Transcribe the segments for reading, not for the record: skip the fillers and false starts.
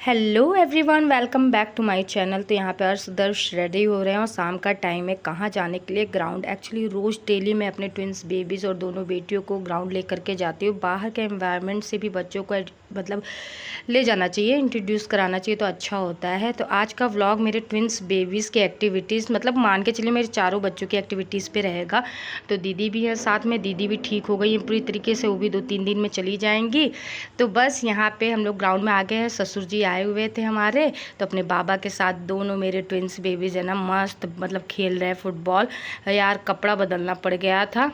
Hello everyone, welcome back to my channel. तो यहाँ पे अर्श रेडी हो रहे हैं और शाम का टाइम है। कहाँ जाने के लिए? ग्राउंड। एक्चुअली रोज़ डेली मैं अपने ट्विंस बेबीज़ और दोनों बेटियों को ग्राउंड ले करके जाती हूँ। बाहर के एनवायरनमेंट से भी बच्चों को मतलब ले जाना चाहिए, इंट्रोड्यूस कराना चाहिए तो अच्छा होता है। तो आज का व्लॉग मेरे ट्विंस बेबीज़ के एक्टिविटीज़, मतलब मान के चलिए मेरे चारों बच्चों की एक्टिविटीज़ पे रहेगा। तो दीदी भी है साथ में, दीदी भी ठीक हो गई है पूरी तरीके से, वो भी 2-3 दिन में चली जाएंगी। तो बस यहाँ पे हम लोग ग्राउंड में आ गए हैं। ससुर जी आए हुए थे हमारे, तो अपने बाबा के साथ दोनों मेरे ट्विंस बेबीज है ना मस्त मतलब खेल रहे हैं फुटबॉल। यार कपड़ा बदलना पड़ गया था।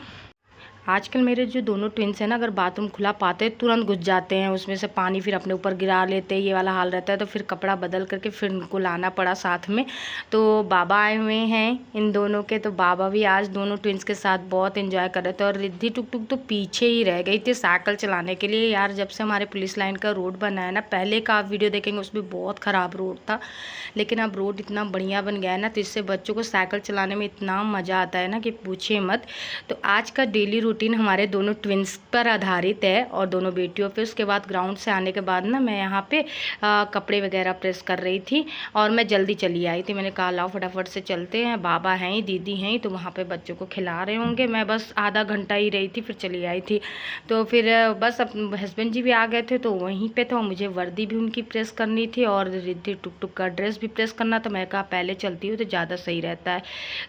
आजकल मेरे जो दोनों ट्विंस हैं ना, अगर बाथरूम खुला पाते हैं तुरंत घुस जाते हैं उसमें से, पानी फिर अपने ऊपर गिरा लेते हैं, ये वाला हाल रहता है। तो फिर कपड़ा बदल करके फिर उनको लाना पड़ा साथ में। तो बाबा आए हुए हैं इन दोनों के, तो बाबा भी आज दोनों ट्विंस के साथ बहुत एंजॉय कर रहे थे। और रिद्धि टुक टुक तो पीछे ही रह गई थी साइकिल चलाने के लिए। यार जब से हमारे पुलिस लाइन का रोड बना है ना, पहले का आप वीडियो देखेंगे उसमें बहुत ख़राब रोड था, लेकिन अब रोड इतना बढ़िया बन गया है ना, तो इससे बच्चों को साइकिल चलाने में इतना मज़ा आता है ना कि पूछिए मत। तो आज का डेली रूटीन हमारे दोनों ट्विंस पर आधारित है और दोनों बेटियों पे। उसके बाद ग्राउंड से आने के बाद ना मैं यहाँ पे कपड़े वगैरह प्रेस कर रही थी और मैं जल्दी चली आई थी। मैंने कहा लाओ फटाफट से चलते हैं, बाबा हैं दीदी हैं तो वहाँ पे बच्चों को खिला रहे होंगे। मैं बस आधा घंटा ही रही थी फिर चली आई थी। तो फिर बस अब हस्बैंड जी भी आ गए थे तो वहीं पे तो मुझे वर्दी भी उनकी प्रेस करनी थी और रिद्धि टुक टुक का ड्रेस भी प्रेस करना। तो मैं कहा पहले चलती हूँ तो ज़्यादा सही रहता है।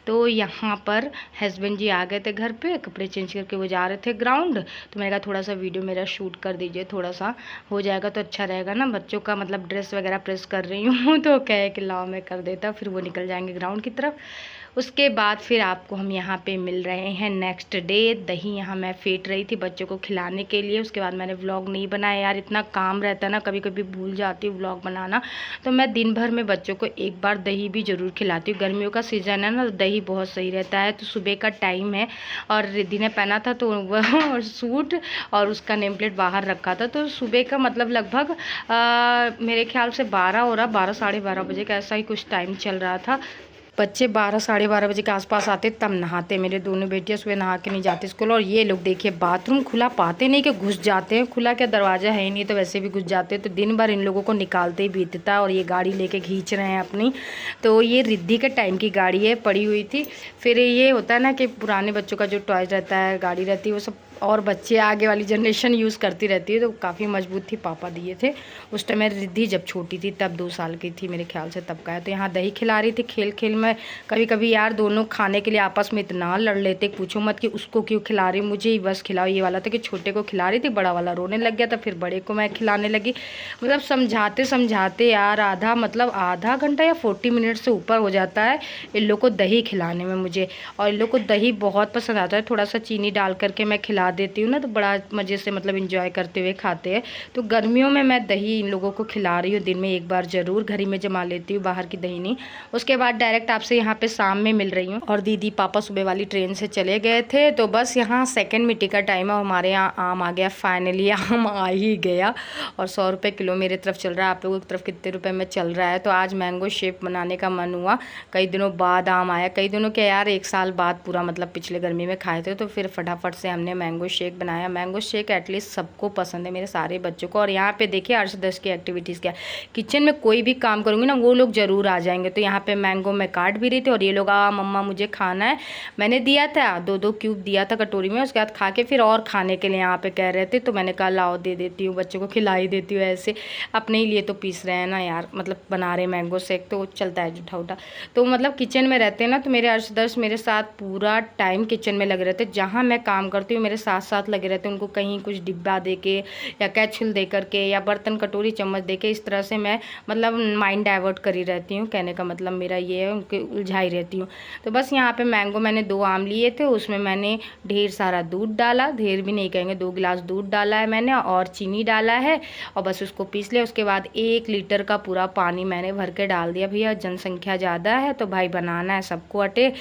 तो यहाँ पर हस्बैंड जी आ गए थे घर पे, कपड़े चेंज करके वो जा रहे थे ग्राउंड। तो मैंने कहा थोड़ा सा वीडियो मेरा शूट कर दीजिए, थोड़ा सा हो जाएगा तो अच्छा रहेगा ना। बच्चों का मतलब ड्रेस वगैरह प्रेस कर रही हूँ तो कहे कि लाओ मैं कर देता, फिर वो निकल जाएंगे ग्राउंड की तरफ। उसके बाद फिर आपको हम यहाँ पे मिल रहे हैं नेक्स्ट डे। दही यहाँ मैं फेंट रही थी बच्चों को खिलाने के लिए। उसके बाद मैंने व्लॉग नहीं बनाया यार, इतना काम रहता है ना, कभी कभी भूल जाती हूँ व्लॉग बनाना। तो मैं दिन भर में बच्चों को एक बार दही भी ज़रूर खिलाती हूँ। गर्मियों का सीज़न है ना, दही बहुत सही रहता है। तो सुबह का टाइम है और रिद्धि ने पहना था तो वह सूट और उसका नेम प्लेट बाहर रखा था। तो सुबह का मतलब लगभग मेरे ख्याल से 12 हो रहा, 12 साढ़े 12 बजे का ऐसा ही कुछ टाइम चल रहा था। बच्चे 12 साढ़े 12 बजे के आसपास आते तब नहाते। मेरे दोनों बेटियां सुबह नहा के नहीं जाती स्कूल। और ये लोग देखिए बाथरूम खुला पाते नहीं कि घुस जाते हैं। खुला क्या दरवाज़ा है ही नहीं तो वैसे भी घुस जाते हैं। तो दिन भर इन लोगों को निकालते ही बीतता है। और ये गाड़ी लेके खींच रहे हैं अपनी। तो ये रिद्धि के टाइम की गाड़ी है, पड़ी हुई थी। फिर ये होता है ना कि पुराने बच्चों का जो टॉयज रहता है, गाड़ी रहती है, वो सब और बच्चे आगे वाली जनरेशन यूज़ करती रहती है। तो काफ़ी मजबूत थी, पापा दिए थे उस टाइम। मेरी रिद्धि जब छोटी थी तब 2 साल की थी मेरे ख्याल से, तब का है। तो यहाँ दही खिला रही थी खेल खेल में। कभी कभी यार दोनों खाने के लिए आपस में इतना लड़ लेते, पूछो मत कि उसको क्यों खिला रही, मुझे ही बस खिलाओ ये वाला था। कि छोटे को खिला रही थी, बड़ा वाला रोने लग गया था, फिर बड़े को मैं खिलाने लगी। मतलब समझाते समझाते यार आधा घंटा या 40 मिनट से ऊपर हो जाता है इन लोग को दही खिलाने में मुझे। और इन लोग को दही बहुत पसंद आता है। थोड़ा सा चीनी डाल करके मैं खिला देती हूँ ना, तो बड़ा मज़े से मतलब इंजॉय करते हुए खाते हैं। तो गर्मियों में मैं दही इन लोगों को खिला रही हूँ, दिन में एक बार ज़रूर घर ही में जमा लेती हूँ, बाहर की दही नहीं। उसके बाद डायरेक्ट आपसे यहाँ पे शाम में मिल रही हूँ। और दीदी पापा सुबह वाली ट्रेन से चले गए थे। तो बस यहाँ सेकंड मीटिंग का टाइम है। हमारे यहाँ आम आ गया, फाइनली आम आ ही गया। और 100 रुपये किलो मेरे तरफ चल रहा है, आप लोगों की तरफ कितने रुपए में चल रहा है? तो आज मैंगो शेक बनाने का मन हुआ, कई दिनों बाद आम आया। कई दिनों के यार 1 साल बाद पूरा, मतलब पिछले गर्मी में खाए थे। तो फिर फटाफट से हमने मैंगो शेक बनाया। मैंगो शेक एटलीस्ट सबको पसंद है, मेरे सारे बच्चों को। और यहाँ पे देखिए 8-10 की एक्टिविटीज़ क्या, किचन में कोई भी काम करूँगी ना वो लोग ज़रूर आ जाएंगे। तो यहाँ पे मैंगो मैं काट भी रही थी और ये लोग मम्मा मुझे खाना है। मैंने दिया था 2-2 क्यूब दिया था कटोरी में। उसके बाद खा के फिर और खाने के लिए यहाँ पे कह रहे थे। तो मैंने कहा लाओ दे देती हूँ, बच्चों को खिला ही देती हूँ। ऐसे अपने ही लिए तो पीस रहे हैं ना यार, मतलब बना रहे मैंगो शेक तो चलता है जूठा उठा। तो मतलब किचन में रहते हैं ना, तो मेरे अर्शदर्श मेरे साथ पूरा टाइम किचन में लगे रहते। जहाँ मैं काम करती हूँ मेरे साथ साथ लगे रहते हैं। उनको कहीं कुछ डिब्बा दे के या कैप्सूल दे करके या बर्तन कटोरी चम्मच दे के, इस तरह से मैं मतलब माइंड डाइवर्ट करी रहती हूँ। कहने का मतलब मेरा ये है, उनके उलझाई रहती हूँ। तो बस यहाँ पे मैंगो मैंने 2 आम लिए थे, उसमें मैंने ढेर सारा दूध डाला, ढेर भी नहीं कहेंगे, 2 गिलास दूध डाला है मैंने और चीनी डाला है और बस उसको पीस लिया। उसके बाद 1 लीटर का पूरा पानी मैंने भर के डाल दिया। भैया जनसंख्या ज़्यादा है तो भाई बनाना है सबको अटे,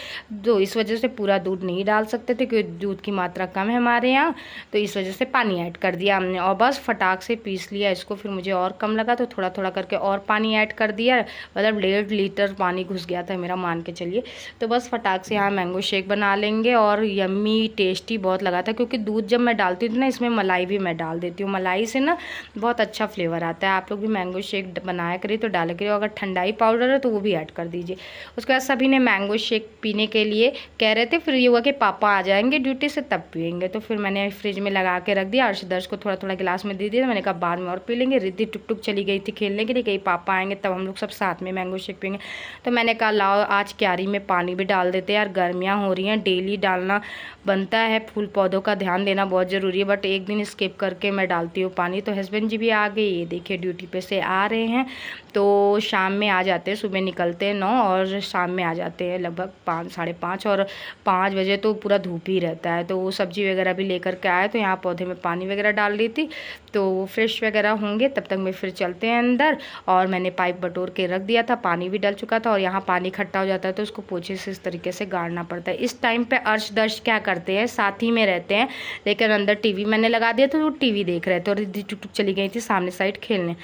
तो इस वजह से पूरा दूध नहीं डाल सकते थे क्योंकि दूध की मात्रा कम है हमारे हमारे यहाँ, तो इस वजह से पानी ऐड कर दिया हमने और बस फटाक से पीस लिया इसको। फिर मुझे और कम लगा तो थोड़ा थोड़ा करके और पानी ऐड कर दिया, मतलब 1.5 लीटर पानी घुस गया था मेरा, मान के चलिए। तो बस फटाक से यहाँ मैंगो शेक बना लेंगे और यम्मी टेस्टी बहुत लगा था, क्योंकि दूध जब मैं डालती हूँ ना इसमें मलाई भी मैं डाल देती हूँ, मलाई से ना बहुत अच्छा फ्लेवर आता है। आप लोग भी मैंगो शेक बनाया करिए तो डाला करिए, अगर ठंडाई पाउडर है तो वो भी ऐड कर दीजिए। उसके बाद सभी ने मैंगो शेक पीने के लिए कह रहे थे, फिर ये हुआ कि पापा आ जाएंगे ड्यूटी से तब पियेंगे, तो फिर मैंने फ्रिज में लगा के रख दिया। अर्शदर्श को थोड़ा थोड़ा गिलास में दे दिया, मैंने कहा बाद में और पी लेंगे। रिद्धि टुक टुक चली गई थी खेलने के लिए, कहीं पापा आएंगे तब हम लोग सब साथ में मैंगो शेक पियेंगे। तो मैंने कहा लाओ आज क्यारी में पानी भी डाल देते हैं यार, गर्मियाँ हो रही हैं, डेली डालना बनता है, फूल पौधों का ध्यान देना बहुत ज़रूरी है, बट एक दिन स्किप करके मैं डालती हूँ पानी। तो हस्बैंड जी भी आ गए, ये देखिए ड्यूटी पे से आ रहे हैं, तो शाम में आ जाते हैं, सुबह निकलते हैं 9 और शाम में आ जाते हैं लगभग 5 साढ़े 5, और 5 बजे तो पूरा धूप ही रहता है। तो वो सब्ज़ी वगैरह भी लेकर के आए, तो यहाँ पौधे में पानी वगैरह डाल दी थी, तो फ्रेश वगैरह होंगे तब तक मैं फिर चलते हैं अंदर। और मैंने पाइप बटोर के रख दिया था, पानी भी डल चुका था, और यहाँ पानी इकट्ठा हो जाता है तो उसको पोछे से इस तरीके से गाड़ना पड़ता है। इस टाइम पे अर्शदर्श क्या करते हैं, साथ ही में रहते हैं, लेकिन अंदर टीवी मैंने लगा दिया तो वो टीवी देख रहे थे, और रिद्धि टुक टुक चली गई थी सामने साइड खेलने।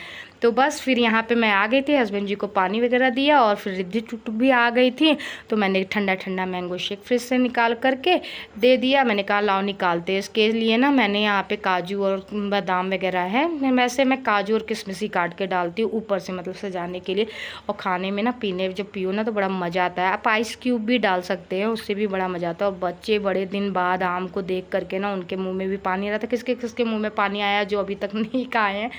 तो बस फिर यहाँ पे मैं आ गई थी, हस्बैंड जी को पानी वगैरह दिया, और फिर रिद्धि टुक टुक भी आ गई थी, तो मैंने ठंडा ठंडा मैंगो शेक फ्रिज से निकाल करके दे दिया। मैंने कहा लाओ निकालते, इसके लिए ना मैंने यहाँ पे काजू और बादाम वगैरह है, वैसे मैं काजू और किशमिश ही काट के डालती हूँ ऊपर से, मतलब सजाने के लिए। और खाने में ना पीने जब पियो ना तो बड़ा मज़ा आता है। आप आइस क्यूब भी डाल सकते हैं, उससे भी बड़ा मज़ा आता है। और बच्चे बड़े दिन बाद आम को देख करके ना उनके मुँह में भी पानी आ रहा था। किसके किसके मुँह में पानी आया जो अभी तक नहीं खाए हैं,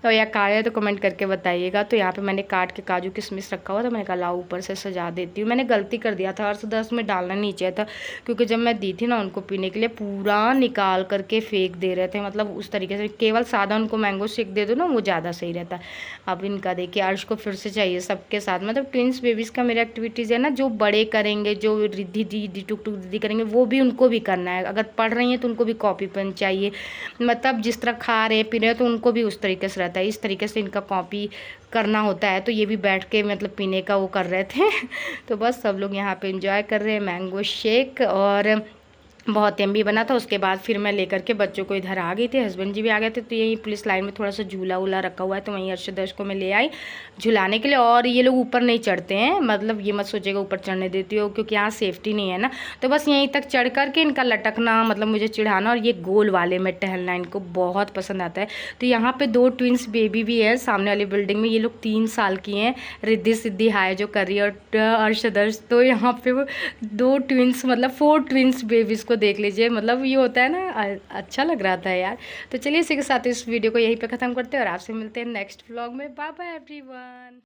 तो या खाए हैं तो कमेंट करके बताइएगा। तो यहाँ पे मैंने काट के काजू किशमिश रखा हुआ था, मैंने कहा लाओ ऊपर से सजा देती हूँ। मैंने गलती कर दिया था, अर्शदर्श में डालना नहीं चाहिए था, क्योंकि जब मैं दी थी ना उनको पीने के लिए पूरा निकाल करके फेंक दे रहे थे, मतलब उस तरीके से। केवल सादा उनको मैंगो शेक दे दो ना, वो ज़्यादा सही रहता है। अब इनका देखिए, अर्श को फिर से चाहिए सबके साथ, मतलब ट्विंस बेबीज़ का मेरा एक्टिविटीज़ है ना, जो बड़े करेंगे, जो रिद्धि दीदी टुक टुक दीदी करेंगे, वो भी उनको भी करना है। अगर पढ़ रही हैं तो उनको भी कॉपी पेन चाहिए, मतलब जिस तरह खा रहे पी रहे तो उनको भी उस तरीके से रहता है, इस तरीके से इनका कॉपी करना होता है। तो ये भी बैठ के मतलब पीने का वो कर रहे थे तो बस सब लोग यहाँ पे एंजॉय कर रहे हैं मैंगो शेक, और बहुत यम्मी बना था। उसके बाद फिर मैं लेकर के बच्चों को इधर आ गई थी, हस्बैंड जी भी आ गए थे, तो यही पुलिस लाइन में थोड़ा सा झूला वूला रखा हुआ है, तो वहीं अर्शदर्श को मैं ले आई झुलाने के लिए। और ये लोग ऊपर नहीं चढ़ते हैं, मतलब ये मत सोचेगा ऊपर चढ़ने देती हो, क्योंकि यहाँ सेफ्टी नहीं है ना। तो बस यहीं तक चढ़ करके इनका लटकना, मतलब मुझे चिढ़ाना, और ये गोल वाले में टहलना इनको बहुत पसंद आता है। तो यहाँ पर 2 ट्विंस बेबी भी है सामने वाली बिल्डिंग में, ये लोग 3 साल की हैं, रिद्धि सिद्धि हाय जो कर रही है, और अर्शदर्श। तो यहाँ पे वो 2 ट्विंस, मतलब 4 ट्विंस बेबीज़ को देख लीजिए, मतलब ये होता है ना, अच्छा लग रहा था यार। तो चलिए इसी के साथ इस वीडियो को यहीं पे ख़त्म करते हैं, और आपसे मिलते हैं नेक्स्ट व्लॉग में। Bye bye everyone.